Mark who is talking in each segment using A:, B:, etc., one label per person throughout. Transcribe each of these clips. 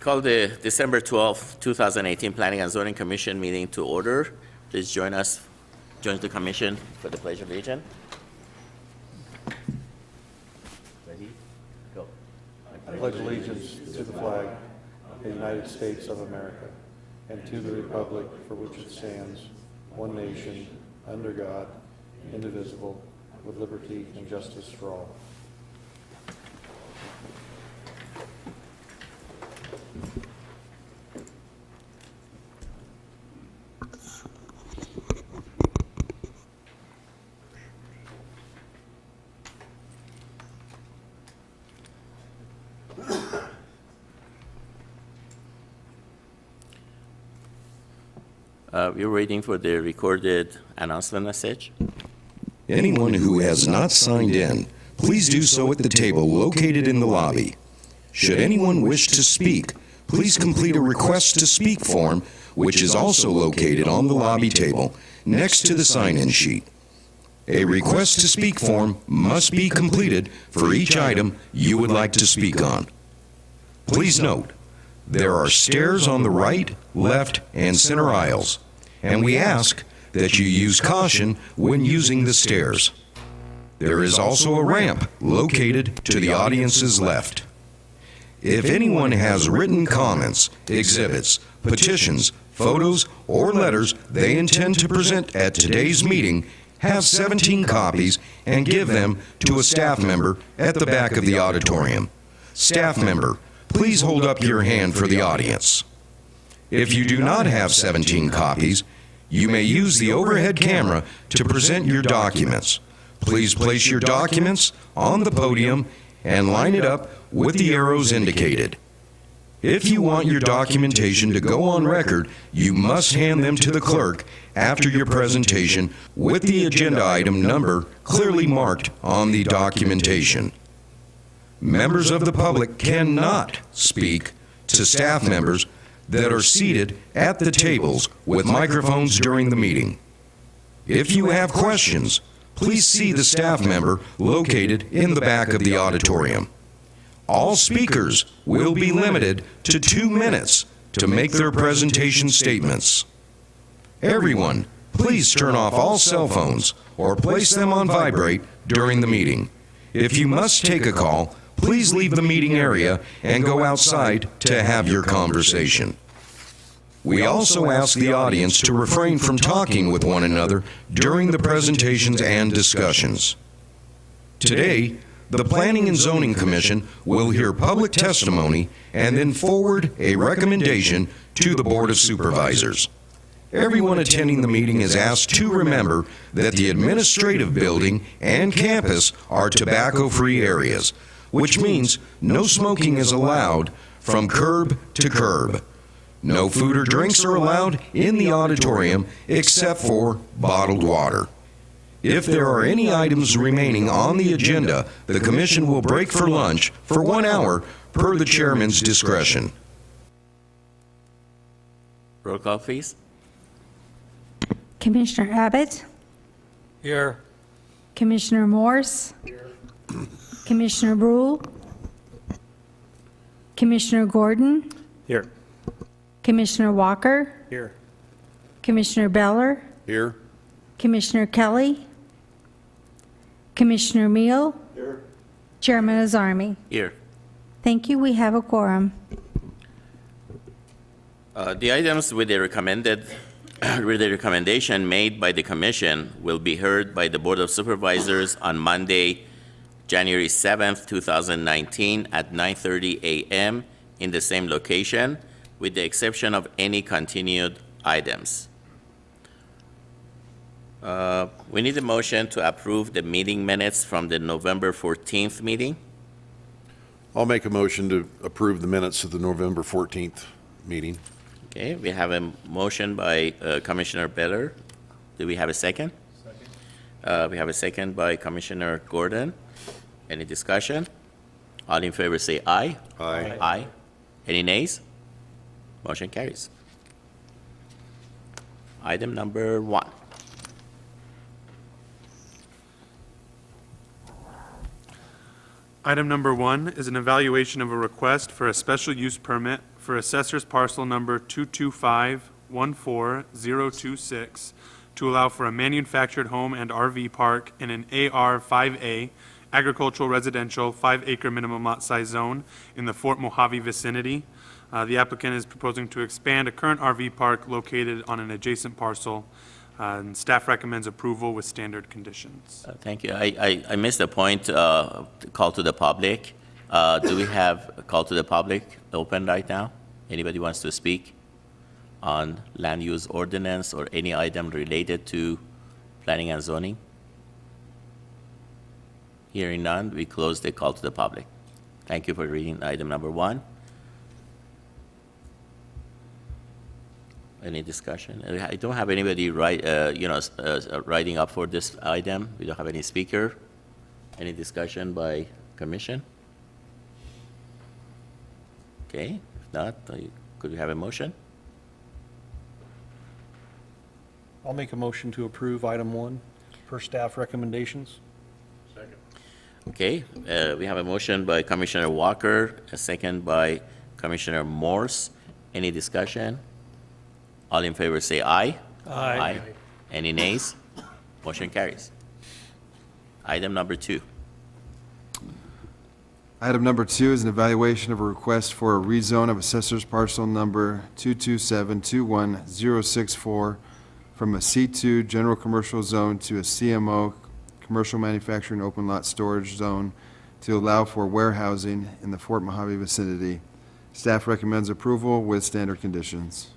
A: call the December 12th, 2018 Planning and Zoning Commission meeting to order. Please join the commission for the Pledge of Allegiance. Ready? Go.
B: I pledge allegiance to the flag of the United States of America and to the republic for which it stands, one nation, under God, indivisible, with liberty and justice for all.
A: We're waiting for the recorded announcement message.
C: Anyone who has not signed in, please do so at the table located in the lobby. Should anyone wish to speak, please complete a request to speak form, which is also located on the lobby table next to the sign-in sheet. A request to speak form must be completed for each item you would like to speak on. Please note, there are stairs on the right, left, and center aisles, and we ask that you use caution when using the stairs. There is also a ramp located to the audience's left. If anyone has written comments, exhibits, petitions, photos, or letters they intend to present at today's meeting, have 17 copies and give them to a staff member at the back of the auditorium. Staff member, please hold up your hand for the audience. If you do not have 17 copies, you may use the overhead camera to present your documents. Please place your documents on the podium and line it up with the arrows indicated. If you want your documentation to go on record, you must hand them to the clerk after your presentation with the agenda item number clearly marked on the documentation. Members of the public cannot speak to staff members that are seated at the tables with microphones during the meeting. If you have questions, please see the staff member located in the back of the auditorium. All speakers will be limited to 2 minutes to make their presentation statements. Everyone, please turn off all cell phones or place them on vibrate during the meeting. If you must take a call, please leave the meeting area and go outside to have your conversation. We also ask the audience to refrain from talking with one another during the presentations and discussions. Today, the Planning and Zoning Commission will hear public testimony and then forward a recommendation to the Board of Supervisors. Everyone attending the meeting is asked to remember that the administrative building and campus are tobacco-free areas, which means no smoking is allowed from curb to curb. No food or drinks are allowed in the auditorium except for bottled water. If there are any items remaining on the agenda, the commission will break for lunch for 1 hour per the chairman's discretion.
A: Roll call, please.
D: Commissioner Abbott?
E: Here.
D: Commissioner Morse? Here. Commissioner Brule? Commissioner Gordon?
E: Here.
D: Commissioner Walker?
E: Here.
D: Commissioner Beller?
B: Here.
D: Commissioner Kelly? Commissioner Meal?
B: Here.
D: Chairman Azarmi?
A: Here.
D: Thank you. We have a quorum.
A: The items with the recommendation made by the commission will be heard by the Board of Supervisors on Monday, January 7th, 2019 at 9:30 a.m. in the same location, with the exception of any continued items. We need a motion to approve the meeting minutes from the November 14th meeting.
F: I'll make a motion to approve the minutes of the November 14th meeting.
A: Okay, we have a motion by Commissioner Beller. Do we have a second? Second. We have a second by Commissioner Gordon. Any discussion? All in favor say aye.
F: Aye.
A: Aye. Any nays? Motion carries. Item number 1.
E: Item number 1 is an evaluation of a request for a special use permit for assessor's parcel number 225-14026 to allow for a manufactured home and RV park in an AR 5A agricultural residential 5-acre minimum lot size zone in the Fort Mojave vicinity. The applicant is proposing to expand a current RV park located on an adjacent parcel, and staff recommends approval with standard conditions.
A: Thank you. I missed the point, call to the public. Do we have a call to the public open right now? Anybody wants to speak on land use ordinance or any item related to planning and zoning? Hearing none, we close the call to the public. Thank you for reading item number 1. Any discussion? I don't have anybody writing up for this item. We don't have any speaker. Any discussion by commission? Okay, if not, could we have a motion?
B: I'll make a motion to approve item 1 per staff recommendations.
A: Okay, we have a motion by Commissioner Walker, a second by Commissioner Morse. Any discussion? All in favor say aye. Aye. Any nays? Motion carries. Item number 2.
G: Item number 2 is an evaluation of a request for a rezone of assessor's parcel number 227-21064 from a C2 general commercial zone to a CMO commercial manufacturing open lot storage zone to allow for warehousing in the Fort Mojave vicinity. Staff recommends approval with standard conditions.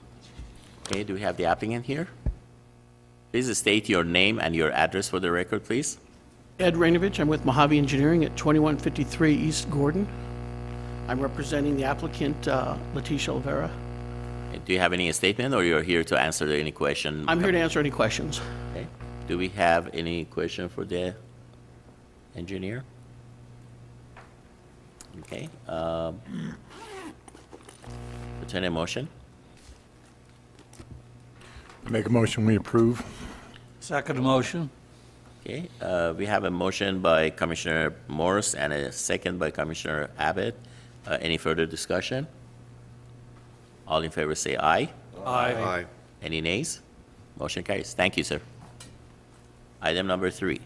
A: Okay, do we have the applicant here? Please state your name and your address for the record, please.
H: Ed Rainovich, I'm with Mojave Engineering at 2153 East Gordon. I'm representing the applicant, Leticia Olvera.
A: Do you have any statement, or you're here to answer any question?
H: I'm here to answer any questions.
A: Okay. Do we have any question for the engineer? Okay. Entertain a motion.
I: Make a motion, we approve.
J: Second motion.
A: Okay, we have a motion by Commissioner Morris and a second by Commissioner Abbott. Any further discussion? All in favor say aye.
F: Aye.
A: Any nays? Motion carries. Thank you, sir. Item number 3.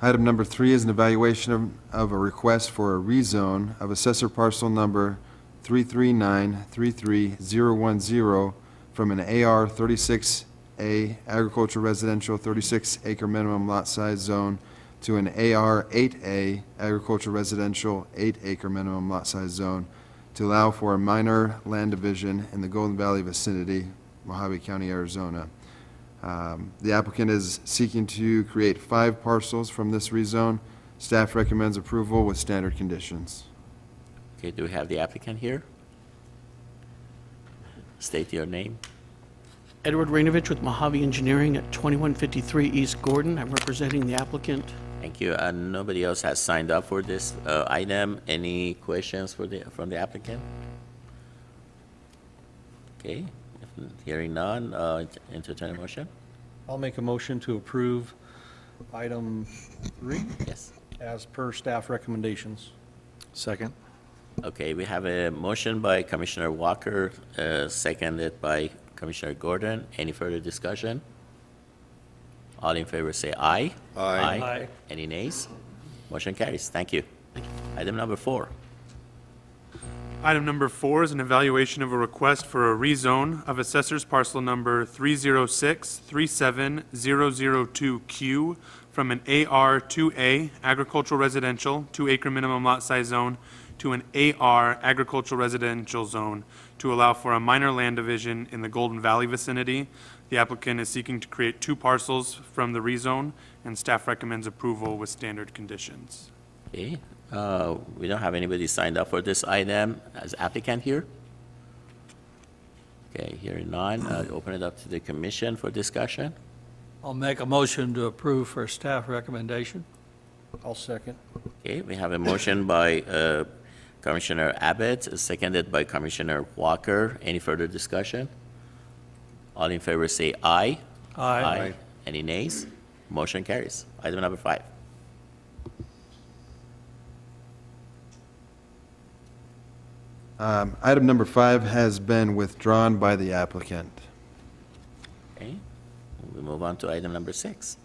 G: Item number 3 is an evaluation of a request for a rezone of assessor parcel number 339-33010 from an AR 36A agricultural residential 36-acre minimum lot size zone to an AR 8A agricultural residential 8-acre minimum lot size zone to allow for a minor land division in the Golden Valley vicinity, Mojave County, Arizona. The applicant is seeking to create 5 parcels from this rezone. Staff recommends approval with standard conditions.
A: Okay, do we have the applicant here? State your name.
H: Edward Rainovich with Mojave Engineering at 2153 East Gordon. I'm representing the applicant.
A: Thank you. Nobody else has signed up for this item. Any questions from the applicant? Okay, hearing none, entertain a motion.
B: I'll make a motion to approve item 3
A: Yes.
B: as per staff recommendations.
J: Second.
A: Okay, we have a motion by Commissioner Walker, seconded by Commissioner Gordon. Any further discussion? All in favor say aye.
F: Aye.
J: Aye.
A: Any nays? Motion carries. Thank you. Item number 4.
E: Item number 4 is an evaluation of a request for a rezone of assessor's parcel number 306-37002Q from an AR2A agricultural residential 2-acre minimum lot size zone to an AR agricultural residential zone to allow for a minor land division in the Golden Valley vicinity. The applicant is seeking to create 2 parcels from the rezone, and staff recommends approval with standard conditions.
A: Okay, we don't have anybody signed up for this item as applicant here. Okay, hearing none, open it up to the commission for discussion.
J: I'll make a motion to approve for staff recommendation.
B: I'll second.
A: Okay, we have a motion by Commissioner Abbott, seconded by Commissioner Walker. Any further discussion? All in favor say aye.
J: Aye.
A: Any nays? Motion carries. Item number 5.
G: Item number 5 has been withdrawn by the applicant.
A: Okay, we move on to item number 6.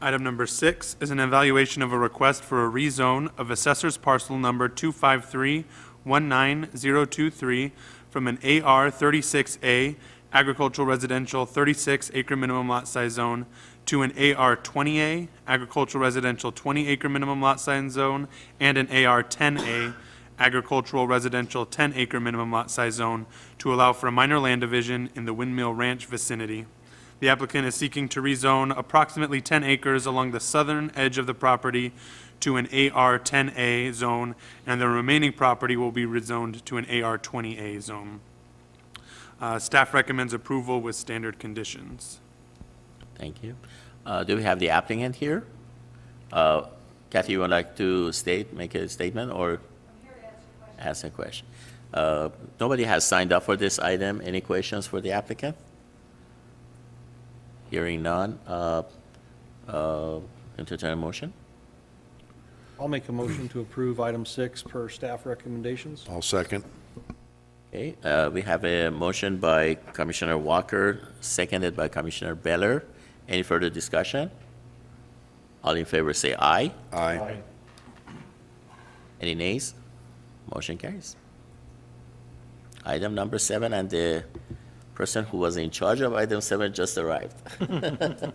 E: Item number 6 is an evaluation of a request for a rezone of assessor's parcel number 253-19023 from an AR 36A agricultural residential 36 acre minimum lot size zone to an AR 20A agricultural residential 20 acre minimum lot size zone and an AR 10A agricultural residential 10 acre minimum lot size zone to allow for a minor land division in the Windmill Ranch vicinity. The applicant is seeking to rezone approximately 10 acres along the southern edge of the property to an AR 10A zone, and the remaining property will be rezoned to an AR 20A zone. Staff recommends approval with standard conditions.
A: Thank you. Do we have the applicant here? Kathy, you would like to make a statement, or? Ask a question. Nobody has signed up for this item. Any questions for the applicant? Hearing none, entertain a motion.
B: I'll make a motion to approve item 6 per staff recommendations.
F: I'll second.
A: Okay, we have a motion by Commissioner Walker, seconded by Commissioner Beller. Any further discussion? All in favor say aye.
F: Aye.
A: Any nays? Motion carries. Item number 7, and the person who was in charge of item 7 just arrived. The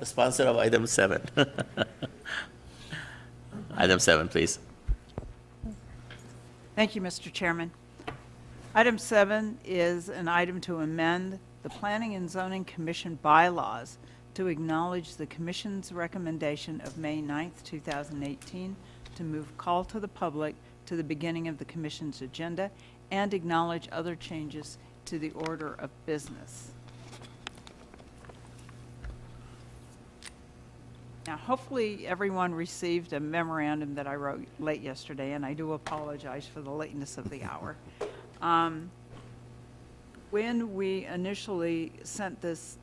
A: sponsor of item 7. Item 7, please.
K: Thank you, Mr. Chairman. Item 7 is an item to amend the Planning and Zoning Commission bylaws to acknowledge the Commission's recommendation of May 9th, 2018, to move call to the public to the beginning of the Commission's agenda and acknowledge other changes to the order of business. Now, hopefully, everyone received a memorandum that I wrote late yesterday, and I do apologize for the lateness of the hour. When we initially sent this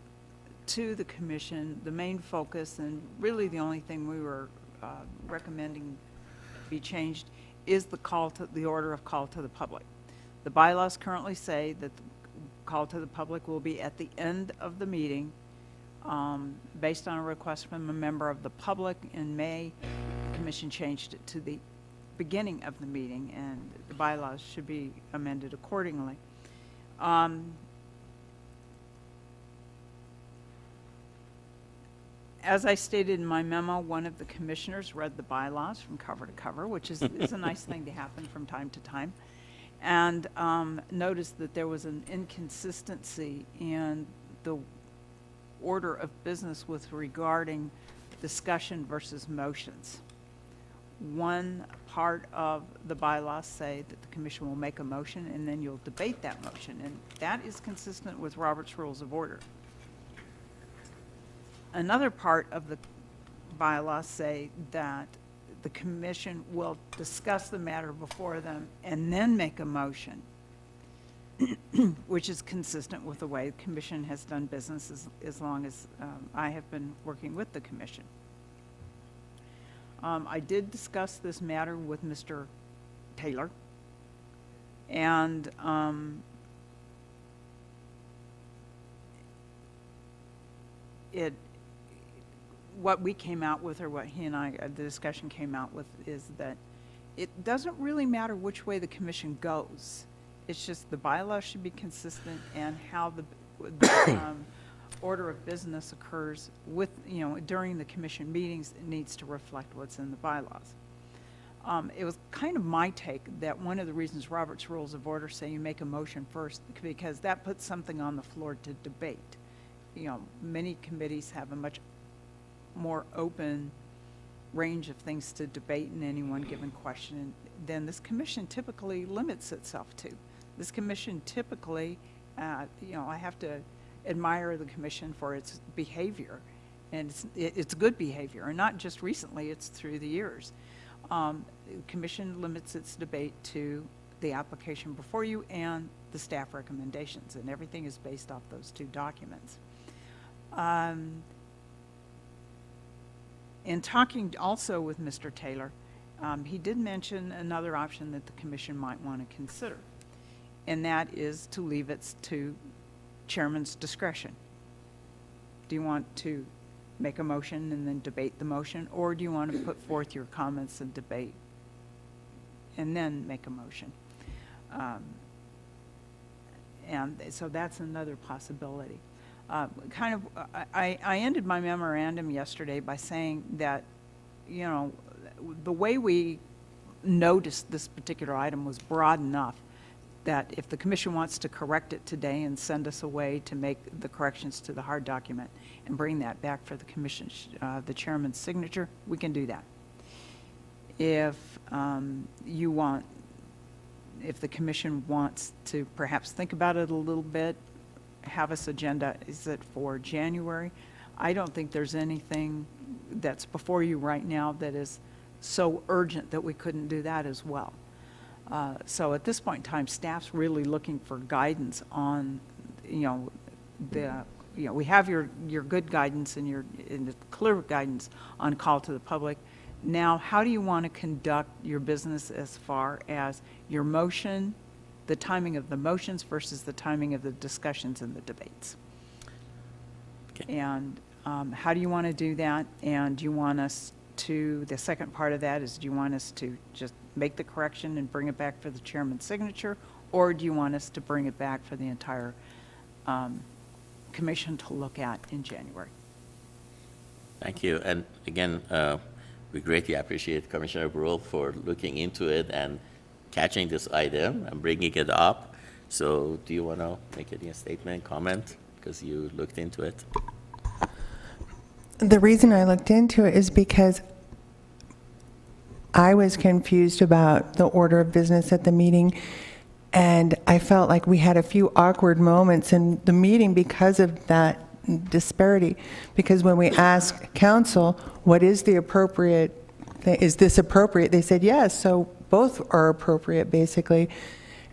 K: to the Commission, the main focus, and really the only thing we were recommending be changed, is the order of call to the public. The bylaws currently say that the call to the public will be at the end of the meeting, based on a request from a member of the public in May. The Commission changed it to the beginning of the meeting, and the bylaws should be amended accordingly. As I stated in my memo, one of the commissioners read the bylaws from cover to cover, which is a nice thing to happen from time to time, and noticed that there was an inconsistency in the order of business with regarding discussion versus motions. One part of the bylaws say that the commission will make a motion and then you'll debate that motion, and that is consistent with Robert's Rules of Order. Another part of the bylaws say that the commission will discuss the matter before them and then make a motion, which is consistent with the way the commission has done business as long as I have been working with the commission. I did discuss this matter with Mr. Taylor, and what we came out with, or what he and I, the discussion came out with, is that it doesn't really matter which way the commission goes. It's just the bylaws should be consistent, and how the order of business occurs with, during the commission meetings, it needs to reflect what's in the bylaws. It was kind of my take that one of the reasons Robert's Rules of Order say you make a motion first, because that puts something on the floor to debate. Many committees have a much more open range of things to debate in any one given question than this commission typically limits itself to. This commission typically, I have to admire the commission for its behavior, and it's good behavior, and not just recently, it's through the years. The commission limits its debate to the application before you and the staff recommendations, and everything is based off those two documents. In talking also with Mr. Taylor, He did mention another option that the commission might want to consider, and that is to leave it to chairman's discretion. Do you want to make a motion and then debate the motion, or do you want to put forth your comments and debate and then make a motion? And so that's another possibility. I ended my memorandum yesterday by saying that, you know, the way we noticed this particular item was broad enough that if the commission wants to correct it today and send us a way to make the corrections to the hard document and bring that back for the commission, the chairman's signature, we can do that. If you want, if the commission wants to perhaps think about it a little bit, have us agenda, is it for January? I don't think there's anything that's before you right now that is so urgent that we couldn't do that as well. So at this point in time, staff's really looking for guidance on, you know, we have your good guidance and the clear guidance on call to the public. Now, how do you want to conduct your business as far as your motion, the timing of the motions versus the timing of the discussions and the debates?
A: Okay.
K: And how do you want to do that? And do you want us to, the second part of that is, do you want us to just make the correction and bring it back for the chairman's signature? Or do you want us to bring it back for the entire commission to look at in January?
A: Thank you. And again, we greatly appreciate Commissioner Brewer for looking into it and catching this item and bringing it up. So do you want to make any statement, comment, because you looked into it?
L: The reason I looked into it is because I was confused about the order of business at the meeting, and I felt like we had a few awkward moments in the meeting because of that disparity. Because when we asked council, what is the appropriate thing, is this appropriate? They said yes, so both are appropriate, basically.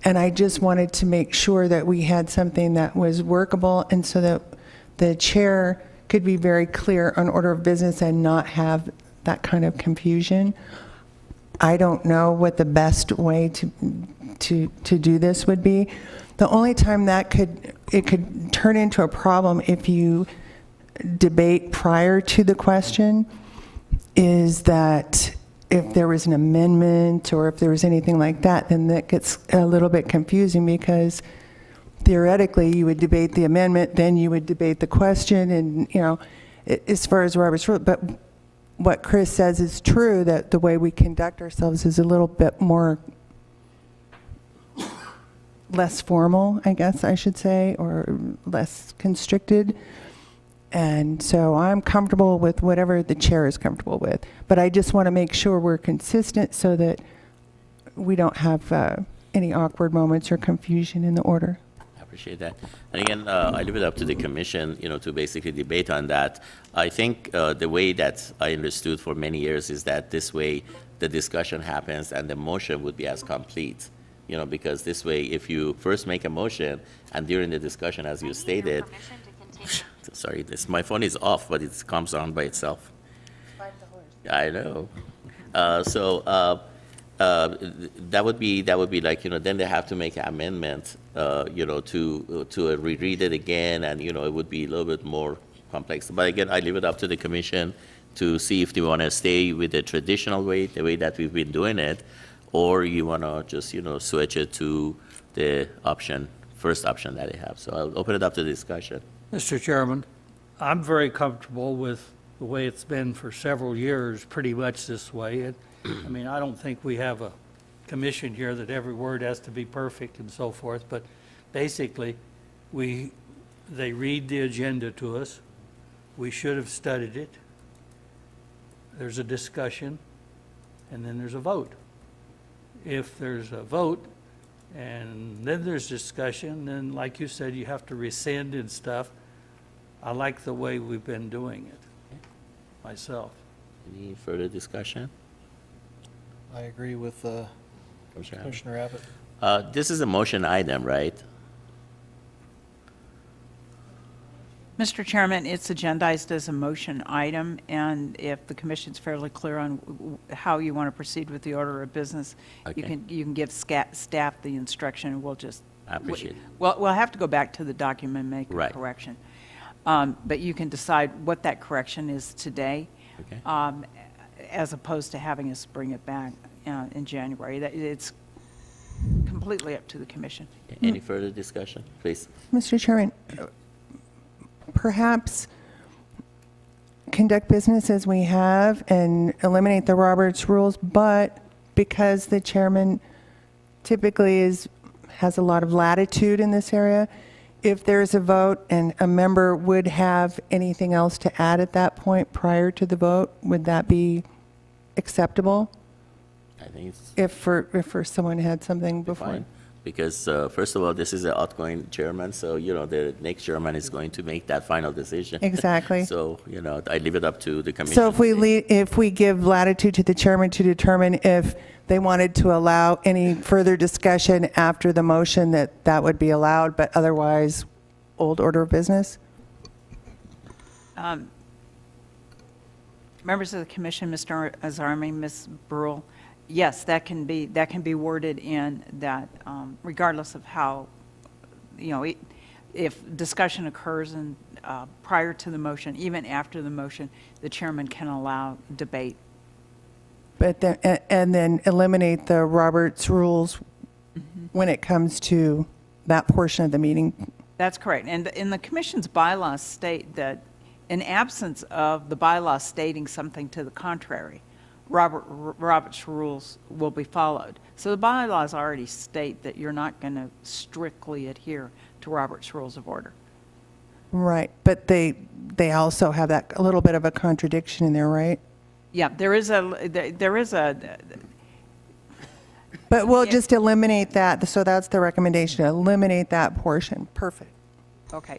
L: And I just wanted to make sure that we had something that was workable, and so that the chair could be very clear on order of business and not have that kind of confusion. I don't know what the best way to do this would be. The only time that it could turn into a problem if you debate prior to the question is that if there was an amendment or if there was anything like that, then that gets a little bit confusing, because theoretically you would debate the amendment, then you would debate the question, and, you know, as far as Robert's rule. But what Chris says is true, that the way we conduct ourselves is a little bit more less formal, I guess I should say, or less constricted. And so I'm comfortable with whatever the chair is comfortable with. But I just want to make sure we're consistent so that we don't have any awkward moments or confusion in the order.
A: I appreciate that. And again, I leave it up to the commission, you know, to basically debate on that. I think the way that I understood for many years is that this way the discussion happens and the motion would be as complete. You know, because this way, if you first make a motion and during the discussion, as you stated, sorry, my phone is off, but it comes on by itself. I know. That would be like, you know, then they have to make an amendment, you know, to reread it again, and, you know, it would be a little bit more complex. But again, I leave it up to the commission to see if they want to stay with the traditional way, the way that we've been doing it, or you want to just, you know, switch it to the first option that they have. So I'll open it up to discussion.
J: Mr. Chairman, I'm very comfortable with the way it's been for several years, pretty much this way. I mean, I don't think we have a commission here that every word has to be perfect and so forth, but basically, they read the agenda to us. We should have studied it. There's a discussion, and then there's a vote. If there's a vote, and then there's discussion, then like you said, you have to rescind and stuff. I like the way we've been doing it, myself.
A: Any further discussion?
M: I agree with Commissioner Abbott.
A: This is a motion item, right?
K: Mr. Chairman, it's agendized as a motion item, and if the commission's fairly clear on how you want to proceed with the order of business,
A: Okay.
K: you can give staff the instruction, and we'll just.
A: I appreciate it.
K: Well, we'll have to go back to the document and make a
A: Right.
K: correction. But you can decide what that correction is today,
A: Okay.
K: as opposed to having us bring it back in January. It's completely up to the commission.
A: Any further discussion? Please.
L: Mr. Chairman, perhaps conduct business as we have and eliminate the Roberts rules, but because the chairman typically has a lot of latitude in this area, if there's a vote and a member would have anything else to add at that point prior to the vote, would that be acceptable?
A: I think it's
L: If for someone had something before?
A: fine. Because, first of all, this is an outgoing chairman, so, the next chairman is going to make that final decision.
L: Exactly.
A: So, I leave it up to the commission.
L: So if we give latitude to the chairman to determine if they wanted to allow any further discussion after the motion, that would be allowed, but otherwise, old order of business?
K: Members of the commission, Mr. Azarmi, Ms. Brule, yes, that can be worded in that, regardless of how, if discussion occurs and prior to the motion, even after the motion, the chairman can allow debate.
L: But and then eliminate the Roberts rules when it comes to that portion of the meeting?
K: That's correct. And in the commission's bylaws state that in absence of the bylaws stating something to the contrary, Robert's rules will be followed. So the bylaws already state that you're not going to strictly adhere to Robert's Rules of Order.
L: Right, but they also have that, a little bit of a contradiction in there, right?
K: Yeah, there is a,
L: But we'll
K: Yeah.
L: just eliminate that, so that's the recommendation, eliminate that portion. Perfect.
K: okay,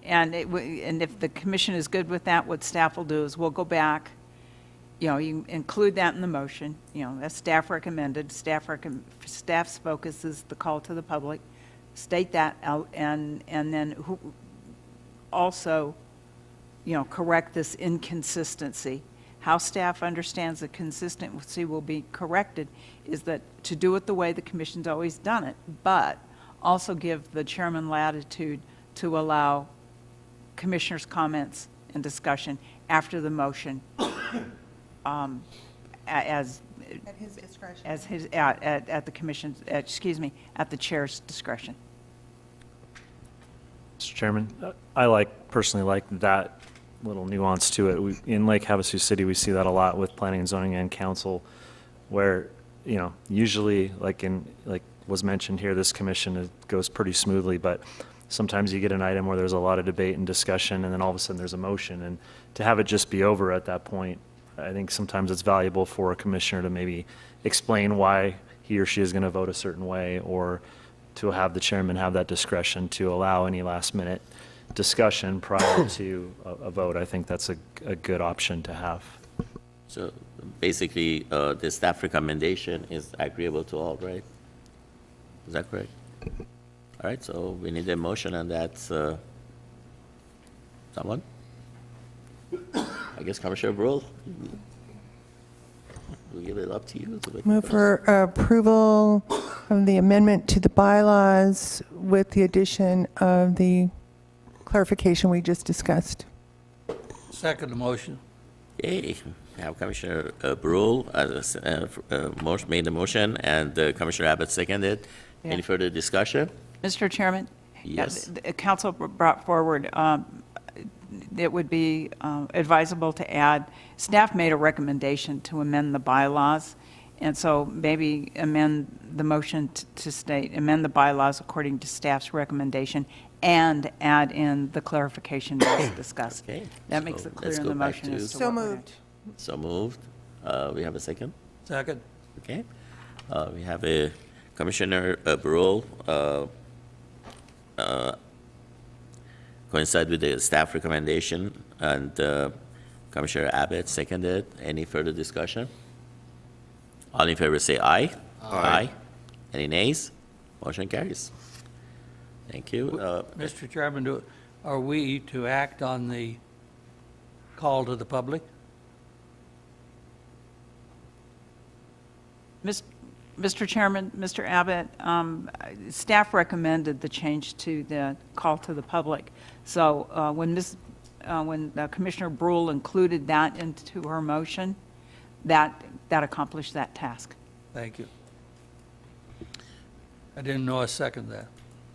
K: and if the commission is good with that, what staff will do is we'll go back, you include that in the motion, as staff recommended, staff's focus is the call to the public, state that out, and then also, correct this inconsistency. How staff understands the consistency will be corrected is that to do it the way the commission's always done it, but also give the chairman latitude to allow commissioners' comments and discussion after the motion, as
L: At his discretion.
K: as his at the commission's at the chair's discretion.
N: Mr. Chairman, I personally like that little nuance to it. In Lake Havasu City, we see that a lot with planning and zoning and council, where, usually, like was mentioned here, this commission goes pretty smoothly, but sometimes you get an item where there's a lot of debate and discussion, and then all of a sudden there's a motion, and to have it just be over at that point, I think sometimes it's valuable for a commissioner to maybe explain why he or she is going to vote a certain way, or to have the chairman have that discretion to allow any last-minute discussion prior to a vote. I think that's a good option to have.
A: So basically, the staff recommendation is agreeable to all, right? Is that correct? All right, so we need a motion on that. Someone? I guess Commissioner Brule? We'll give it up to you. to make
L: Move
A: the
L: for approval of the amendment to the bylaws with the addition of the clarification we just discussed.
J: Second the motion.
A: Okay, we have Commissioner Brule made the motion, and Commissioner Abbott seconded.
K: Yeah.
A: Any further discussion?
K: Mr. Chairman?
A: Yes.
K: The council brought forward, it would be advisable to add, staff made a recommendation to amend the bylaws, and so maybe amend the motion to state, amend the bylaws according to staff's recommendation, and add in the clarification that was discussed.
A: Okay,
K: That
A: so
K: makes it clear
A: let's
K: in
A: go
K: the
A: back
K: motion
A: to-
K: as to
L: So
K: what we're
L: moved.
A: So moved. We have a second?
J: Second.
A: Okay. We have a Commissioner Brule coincide with the staff recommendation, and Commissioner Abbott seconded. Any further discussion? All in favor say aye. Aye. Any nays? Motion carries. Thank you.
J: Mr. Chairman, are we to act on the call to the public?
K: Mr. Chairman, Mr. Abbott, staff recommended the change to the call to the public. So when Commissioner Brule included that into her motion, that accomplished that task.
J: Thank you. I didn't know I seconded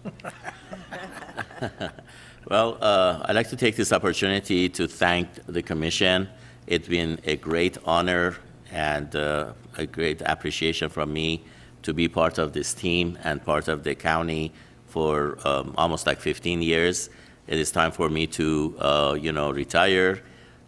J: that.
A: Well, I'd like to take this opportunity to thank the commission. It's been a great honor and a great appreciation from me to be part of this team and part of the county for almost like 15 years. It is time for me to, retire,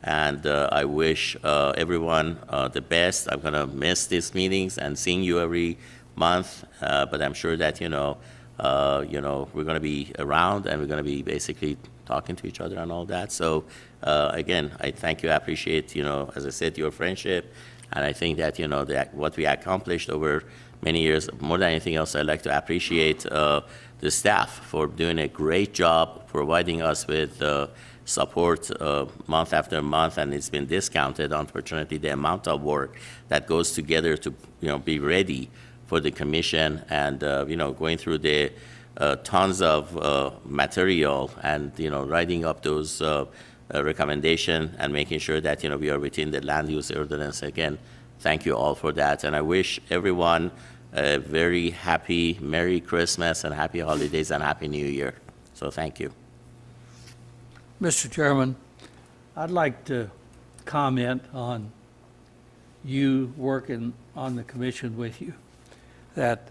A: and I wish everyone the best. I'm going to miss these meetings and seeing you every month, but I'm sure that, we're going to be around and we're going to be basically talking to each other and all that. So, again, I thank you. I appreciate, as I said, your friendship. And I think that, that what we accomplished over many years, more than anything else, I'd like to appreciate the staff for doing a great job, providing us with support month after month, and it's been discounted, unfortunately, the amount of work that goes together to, be ready for the commission and, going through the tons of material and, writing up those recommendation and making sure that, we are within the land use ordinance. Again, thank you all for that. And I wish everyone a very happy Merry Christmas and happy holidays and Happy New Year. So thank you.
J: Mr. Chairman, I'd like to comment on you working on the commission with you, that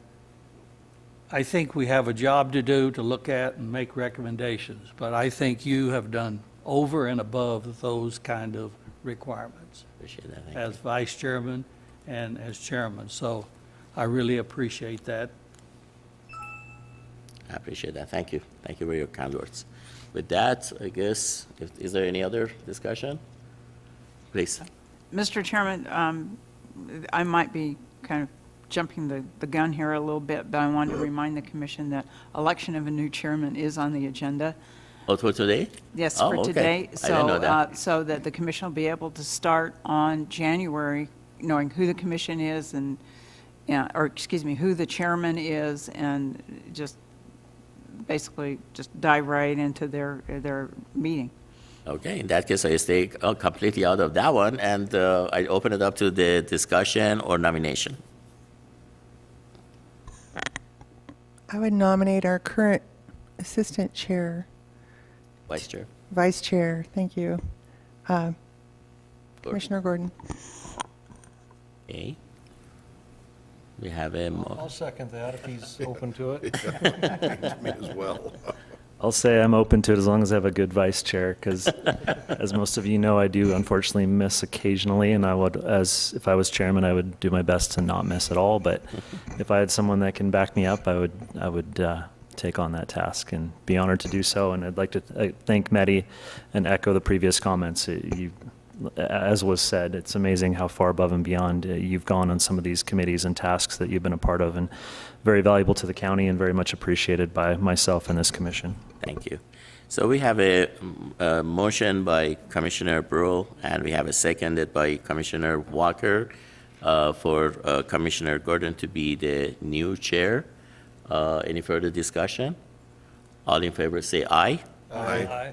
J: I think we have a job to do to look at and make recommendations, but I think you have done over and above those kind of requirements
A: Appreciate that. Thank
J: as vice chairman and as chairman. So I really appreciate that.
A: I appreciate that. Thank you. Thank you for your kind words. With that, I guess, is there any other discussion? Please.
K: Mr. Chairman, I might be kind of jumping the gun here a little bit, but I wanted to remind the commission that election of a new chairman is on the agenda.
A: Oh, for today?
K: Yes,
A: Oh,
K: for
A: okay.
K: today.
A: I didn't know that.
K: So that the commission will be able to start on January, knowing who the commission is and, who the chairman is, and just basically just dive right into their meeting.
A: Okay, in that case, I stay completely out of that one, and I open it up to the discussion or nomination.
L: I would nominate our current assistant chair,
A: Vice Chair.
L: vice chair, thank you, Commissioner Gordon.
A: Okay. We have a,
M: I'll second that if he's open to it.
F: Me as well.
N: I'll say I'm open to it as long as I have a good vice chair, because as most of you know, I do unfortunately miss occasionally, and I would, if I was chairman, I would do my best to not miss at all. But if I had someone that can back me up, I would take on that task and be honored to do so. And I'd like to thank Mehdi and echo the previous comments. As was said, it's amazing how far above and beyond you've gone on some of these committees and tasks that you've been a part of, and very valuable to the county and very much appreciated by myself and this commission.
A: thank you. So we have a motion by Commissioner Brule, and we have a seconded by Commissioner Walker for Commissioner Gordon to be the new chair. Any further discussion? All in favor say aye.
J: Aye.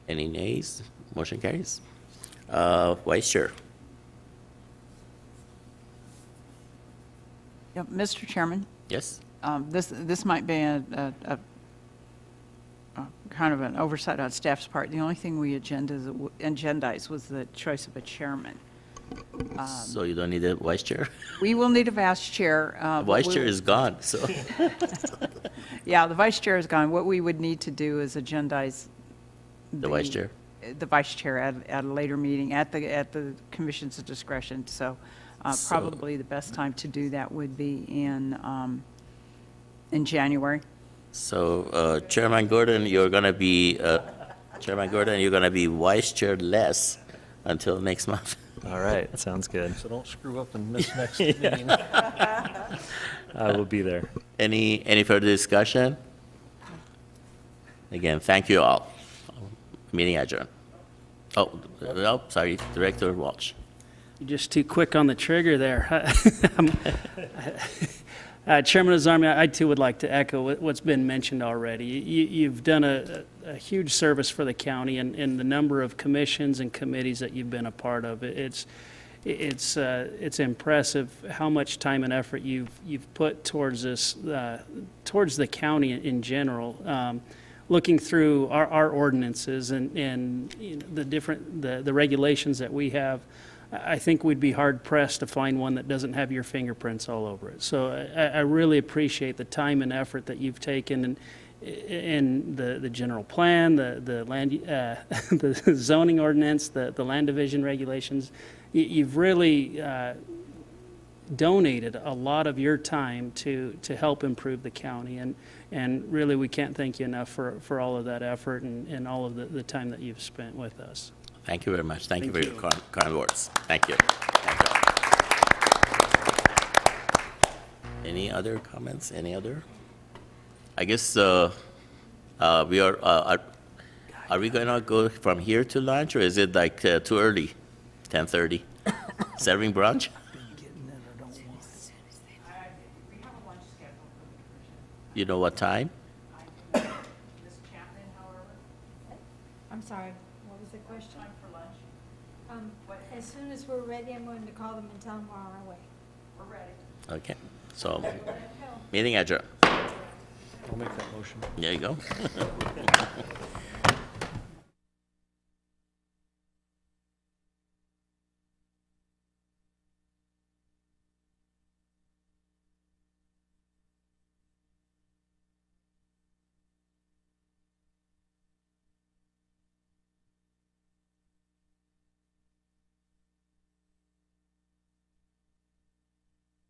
A: Any nays? Motion carries. Vice Chair.
K: Yeah, Mr. Chairman,
A: Yes?
K: this might be a kind of an oversight on staff's part. The only thing we agendized was the choice of a chairman.
A: So you don't need a Vice Chair?
K: We will need a vice chair.
A: Vice Chair is gone, so.
K: Yeah, the vice chair is gone. What we would need to do is agendize
A: The Vice Chair?
K: the vice chair at a later meeting at the commission's discretion. So probably the best time to do that would be in January.
A: So Chairman Gordon, you're going to be Vice Chair less until next month.
N: All right, sounds good.
M: So don't screw up and miss next meeting.
N: I will be there.
A: Any further discussion? Again, thank you all. Meeting adjourned. Oh, sorry, Director Walsh.
O: You're just too quick on the trigger there. Chairman Azarmi, I too would like to echo what's been mentioned already. You've done a huge service for the county and the number of commissions and committees that you've been a part of. It's impressive how much time and effort you've put towards this, towards the county in general. Looking through our ordinances and you know, the regulations that we have, I think we'd be hard pressed to find one that doesn't have your fingerprints all over it. So I really appreciate the time and effort that you've taken in the general plan, the land, the zoning ordinance, the land division regulations. You've really donated a lot of your time to help improve the county, and really we can't thank you enough for all of that effort and all of the time that you've spent with us.
A: Thank you very much. Thank you for
O: Thank
A: your kind words. Thank you. Thank you. Any other comments? Any other? I guess we are we going to go from here to lunch, or is it like too early? 10:30? Serving brunch? You know what time?
D: I'm sorry, what was the question? Time for lunch. As soon as we're ready, I'm going to call them and tell them we're on our way. We're ready.
A: Okay, so, meeting adjourned.
M: I'll make that motion.
A: There you go.